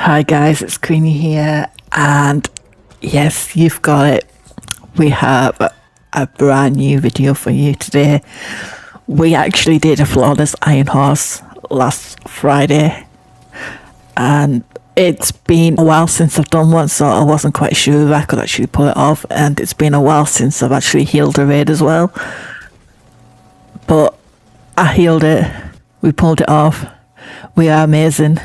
Hi guys, it's Queenie here, and yes, you've got it. We have a brand new video for you today. We actually did a flawless iron horse last Friday, and it's been a while since I've done one, so I wasn't quite sure if I could actually pull it off, and it's been a while since I've actually healed a raid as well. But I healed it, we pulled it off, we are amazing.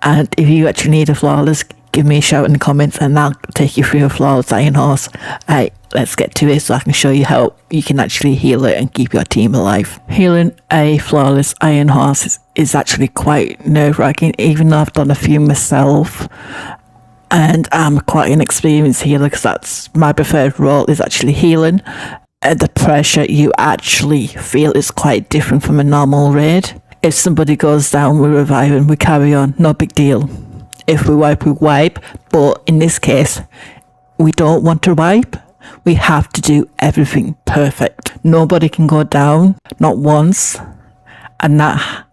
And if you actually need a flawless, give me a shout in the comments and I'll take you through a flawless iron horse. Alright, let's get to it so I can show you how you can actually heal it and keep your team alive. Healing a flawless iron horse is actually quite nerve-wracking, even though I've done a few myself. And I'm quite an experienced healer because that's my preferred role, is actually healing. The pressure you actually feel is quite different from a normal raid. If somebody goes down, we revive and we carry on, no big deal. If we wipe, but in this case, we don't want to wipe. We have to do everything perfect. Nobody can go down, not once, and that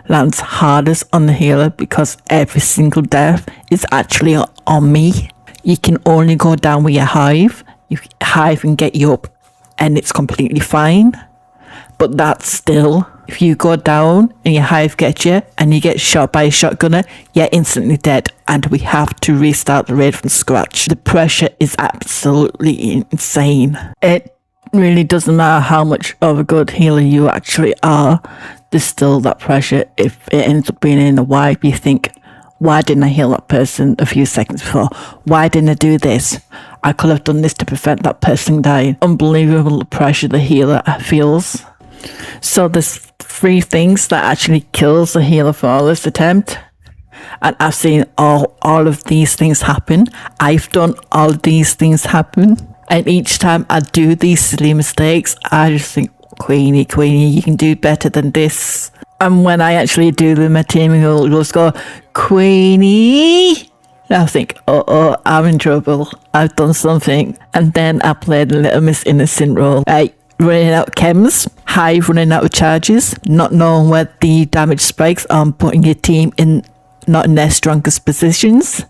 lands hardest on the healer because every single death is actually on me. You can only go down with your hive. Hive can get you up and it's completely fine. But that's still, if you go down and your hive gets you and you get shot by a shotgunner, you're instantly dead and we have to restart the raid from scratch. The pressure is absolutely insane. It really doesn't matter how much of a good healer you actually are, there's still that pressure. If it ends up being in a wipe, you think, why didn't I heal that person a few seconds before? Why didn't I do this? I could have done this to prevent that person dying. Unbelievable pressure the healer feels. So there's 3 things that actually kills the healer flawless attempt, and I've seen all of these things happen. I've done all of these things happen, and each time I do these silly mistakes, I just think, Queenie, you can do better than this. And when I actually do them, my team will just go, Queenie, and I think, I'm in trouble, I've done something. And then I played a little Miss Innocent role. Running out of chems, Hive running out of charges, not knowing where the damage spikes, putting your team in not in their strongest positions,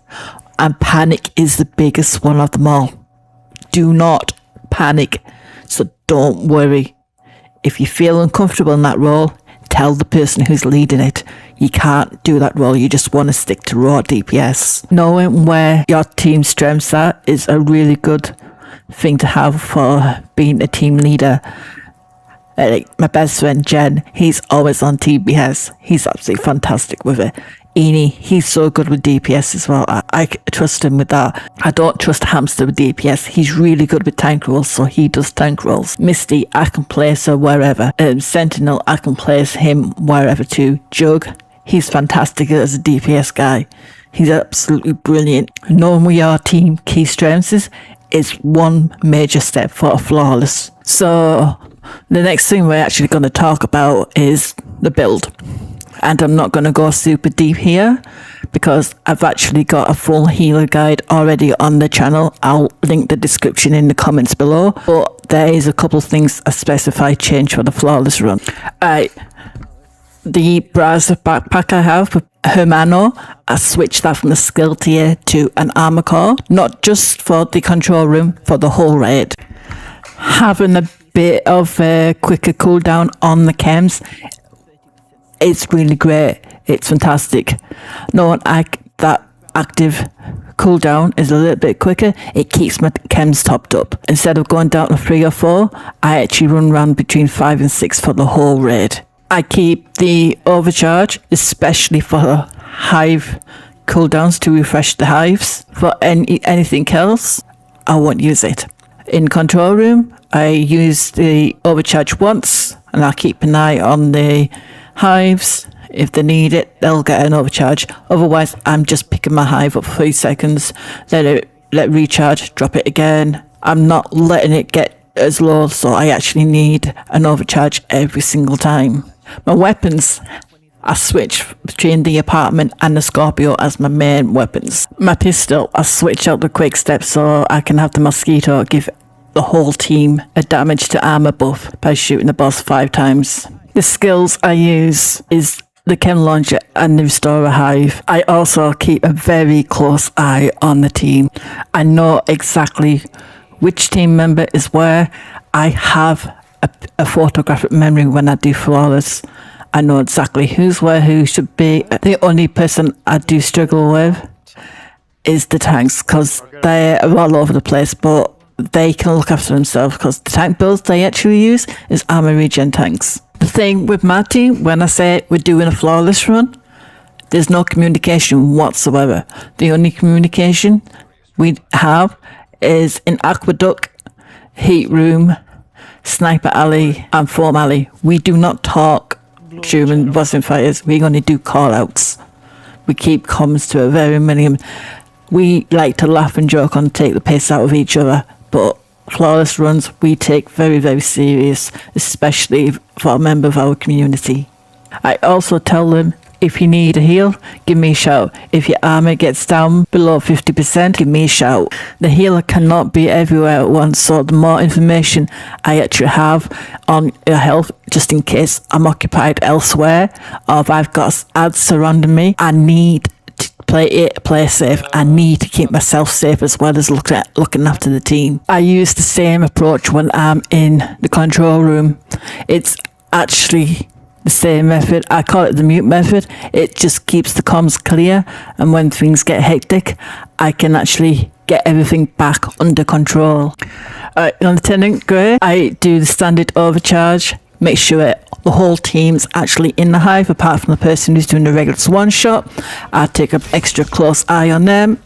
and panic is the biggest one of them all. Do not panic, so don't worry. If you feel uncomfortable in that role, tell the person who's leading it. You can't do that role, you just want to stick to raw DPS. Knowing where your team's strengths are is a really good thing to have for being a team leader. Like my best friend Jen, he's always on TBS. He's absolutely fantastic with it. Eni, he's so good with DPS as well. I trust him with that. I don't trust Hamster with DPS. He's really good with tank rolls, so he does tank rolls. Misty, I can place her wherever. Sentinel, I can place him wherever too. Jug, he's fantastic as a DPS guy. He's absolutely brilliant. Knowing where your team key strengths is one major step for a flawless. So the next thing we're actually going to talk about is the build. And I'm not going to go super deep here because I've actually got a full healer guide already on the channel. I'll link the description in the comments below. But there is a couple things I specify change for the flawless run. The browser backpack I have with Hermano, I switched that from the skill tier to an armor core, not just for the control room, for the whole raid. Having a bit of a quicker cooldown on the chems, it's really great, it's fantastic. Knowing that active cooldown is a little bit quicker, it keeps my chems topped up. Instead of going down to 3 or 4, I actually run around between 5 and 6 for the whole raid. I keep the overcharge, especially for hive cooldowns to refresh the hives. For anything else, I won't use it. In control room, I use the overcharge once, and I'll keep an eye on the hives. If they need it, they'll get an overcharge. Otherwise, I'm just picking my hive up for 3 seconds, let it recharge, drop it again. I'm not letting it get as low, so I actually need an overcharge every single time. My weapons, I switch between the apartment and the Scorpio as my main weapons. My pistol, I switch out the quick step so I can have the Mosquito give the whole team a damage to armor buff by shooting the boss 5 times. The skills I use is the Chem launcher and the restorer Hive. I also keep a very close eye on the team. I know exactly which team member is where. I have a photographic memory when I do flawless. I know exactly who's where, who should be. The only person I do struggle with is the tanks, because they're all over the place, but they can look after themselves, because the tank builds they actually use is armour regen tanks. The thing with my team, when I say we're doing a flawless run, there's no communication whatsoever. The only communication we have is in Aqueduct, Heat Room, Sniper Alley and Foam Alley. We do not talk during bossing fires. We only do call outs. We keep comms to a very minimum. We like to laugh and joke and take the piss out of each other, but flawless runs we take very, very serious, especially for a member of our community. I also tell them, if you need a heal, give me a shout. If your armour gets down below 50%, give me a shout. The healer cannot be everywhere at once, so the more information I actually have on your health, just in case I'm occupied elsewhere, or if I've got ads surrounding me, I need to play safe. I need to keep myself safe as well as looking after the team. I use the same approach when I'm in the control room. It's actually the same method. I call it the mute method. It just keeps the comms clear, and when things get hectic, I can actually get everything back under control. Lieutenant Grey, I do the standard overcharge, make sure the whole team's actually in the hive, apart from the person who's doing the regular one shot. I take an extra close eye on them.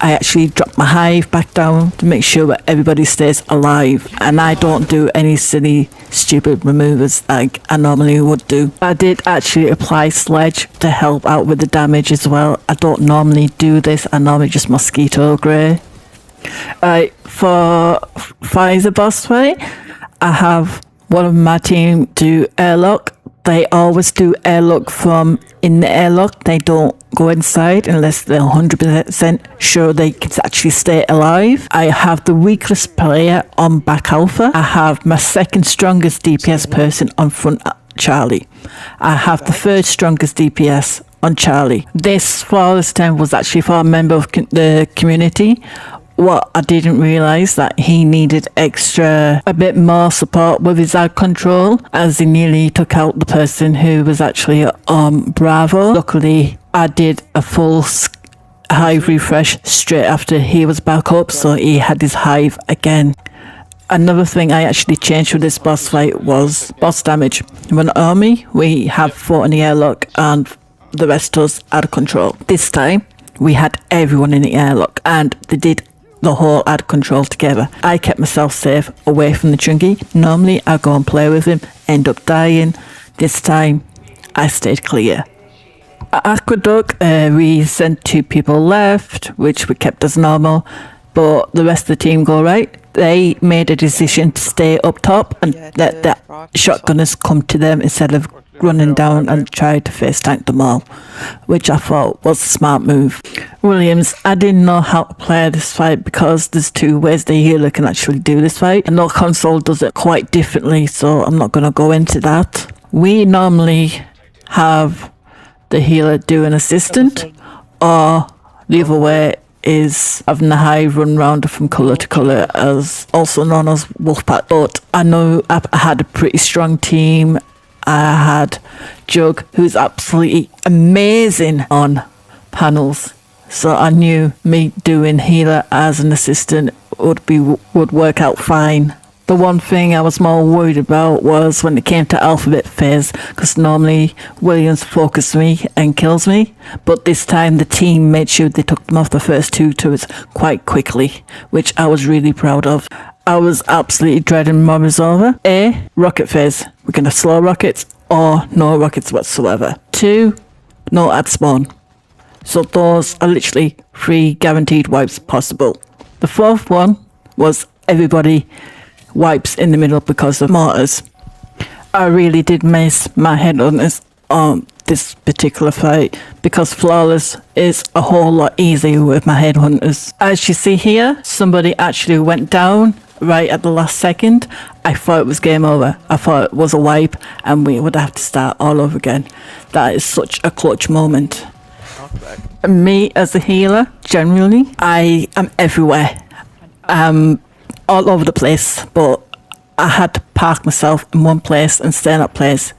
I actually drop my hive back down to make sure that everybody stays alive, and I don't do any silly, stupid removers like I normally would do. I did actually apply sledge to help out with the damage as well. I don't normally do this. I normally just Mosquito Grey. For Pfizer boss fight, I have one of my team do airlock. They always do airlock from in the airlock. They don't go inside unless they're 100% sure they can actually stay alive. I have the weakest player on back alpha. I have my second strongest DPS person on front Charlie. I have the third strongest DPS on Charlie. This flawless 10 was actually for a member of the community. What I didn't realise that he needed a bit more support with his ad control, as he nearly took out the person who was actually on Bravo. Luckily, I did a full hive refresh straight after he was back up, so he had his hive again. Another thing I actually changed for this boss fight was boss damage. In an army, we have 4 in the airlock and the rest of us out of control. This time, we had everyone in the airlock, and they did the whole ad control together. I kept myself safe away from the chunky. Normally I go and play with him, end up dying. This time I stayed clear. At Aqueduct, we sent 2 people left, which we kept as normal, but the rest of the team go right. They made a decision to stay up top and let the shotgunners come to them instead of running down and try to face tank them all, which I thought was a smart move. Williams, I didn't know how to play this fight because there's 2 ways the healer can actually do this fight, and no console does it quite differently, so I'm not going to go into that. We normally have the healer do an assistant, or the other way is having the hive run round from colour to colour, as also known as Wolfpack. But I know I had a pretty strong team. I had Jug, who's absolutely amazing on panels, so I knew me doing healer as an assistant would work out fine. The one thing I was more worried about was when it came to alphabet phase, because normally Williams focuses me and kills me, but this time the team made sure they took them off the first 2 turrets quite quickly, which I was really proud of. I was absolutely dreading Morozova. A, rocket phase. We're going to slow rockets or no rockets whatsoever. 2, no ad spawn. So those are literally 3 guaranteed wipes possible. The 4th one was everybody wipes in the middle because of mortars. I really did miss my head on this particular fight because flawless is a whole lot easier with my headhunters. As you see here, somebody actually went down right at the last second, I thought it was game over. I thought it was a wipe and we would have to start all over again. That is such a clutch moment. Me as a healer, generally, I am everywhere. All over the place, but I had to park myself in one place and stay in that place.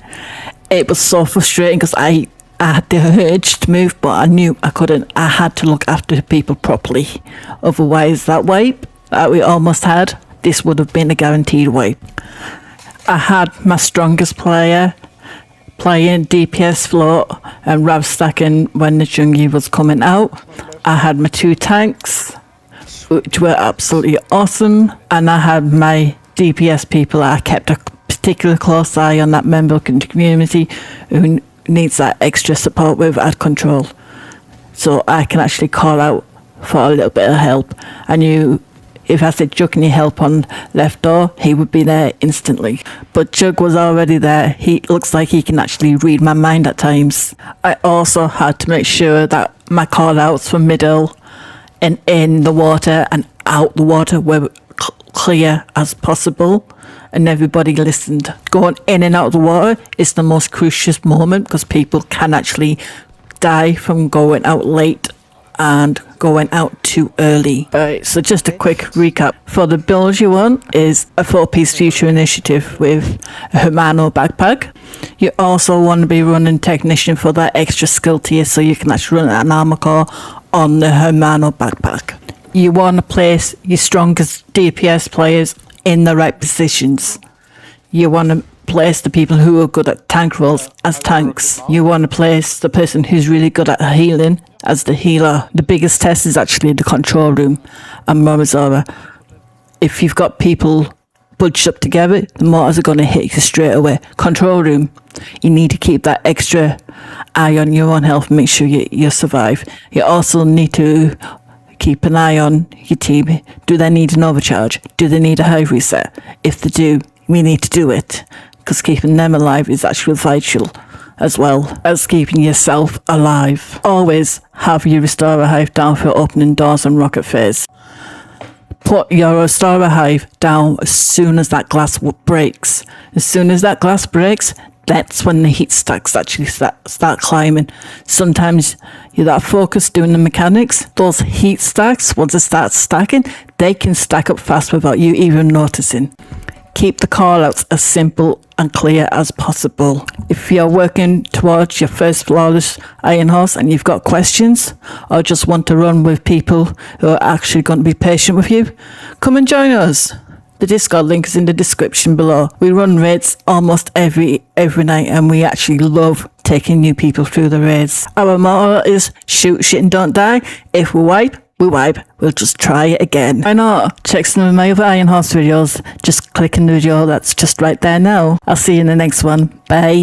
It was so frustrating because I had the urge to move, but I knew I couldn't. I had to look after people properly. Otherwise, that wipe that we almost had, this would have been a guaranteed wipe. I had my strongest player playing DPS float and Rav stacking when the Jungi was coming out. I had my 2 tanks, which were absolutely awesome, and I had my DPS people. I kept a particular close eye on that member of the community who needs that extra support with ad control, so I can actually call out for a little bit of help. I knew if I said, Jug, can you help on left door, he would be there instantly. But Jug was already there. He looks like he can actually read my mind at times. I also had to make sure that my call outs from middle and in the water and out the water were clear as possible, and everybody listened. Going in and out of the water is the most crucial moment because people can actually die from going out late and going out too early. Alright, so just a quick recap. For the build you want is a 4-piece future initiative with a Hermano backpack. You also want to be running technician for that extra skill tier, so you can actually run an armor core on the Hermano backpack. You want to place your strongest DPS players in the right positions. You want to place the people who are good at tank roles as tanks. You want to place the person who's really good at healing as the healer. The biggest test is actually the control room and Morozova. If you've got people budged up together, the mortars are going to hit you straight away. Control room, you need to keep that extra eye on your own health, make sure you survive. You also need to keep an eye on your team. Do they need an overcharge? Do they need a Hive reset? If they do, we need to do it, because keeping them alive is actually vital, as well as keeping yourself alive. Always have your restorer hive down for opening doors and rocket phase. Put your restorer hive down as soon as that glass breaks. As soon as that glass breaks, that's when the heat stacks actually start climbing. Sometimes you're that focused doing the mechanics. Those heat stacks, once they start stacking, they can stack up fast without you even noticing. Keep the callouts as simple and clear as possible. If you're working towards your first flawless iron horse and you've got questions, or just want to run with people who are actually going to be patient with you, come and join us. The Discord link is in the description below. We run raids almost every night, and we actually love taking new people through the raids. Our motto is shoot shit and don't die. If we wipe, we'll just try it again. Why not? Check some of my other Iron Horse videos. Just click on the video that's just right there now. I'll see you in the next one. Bye.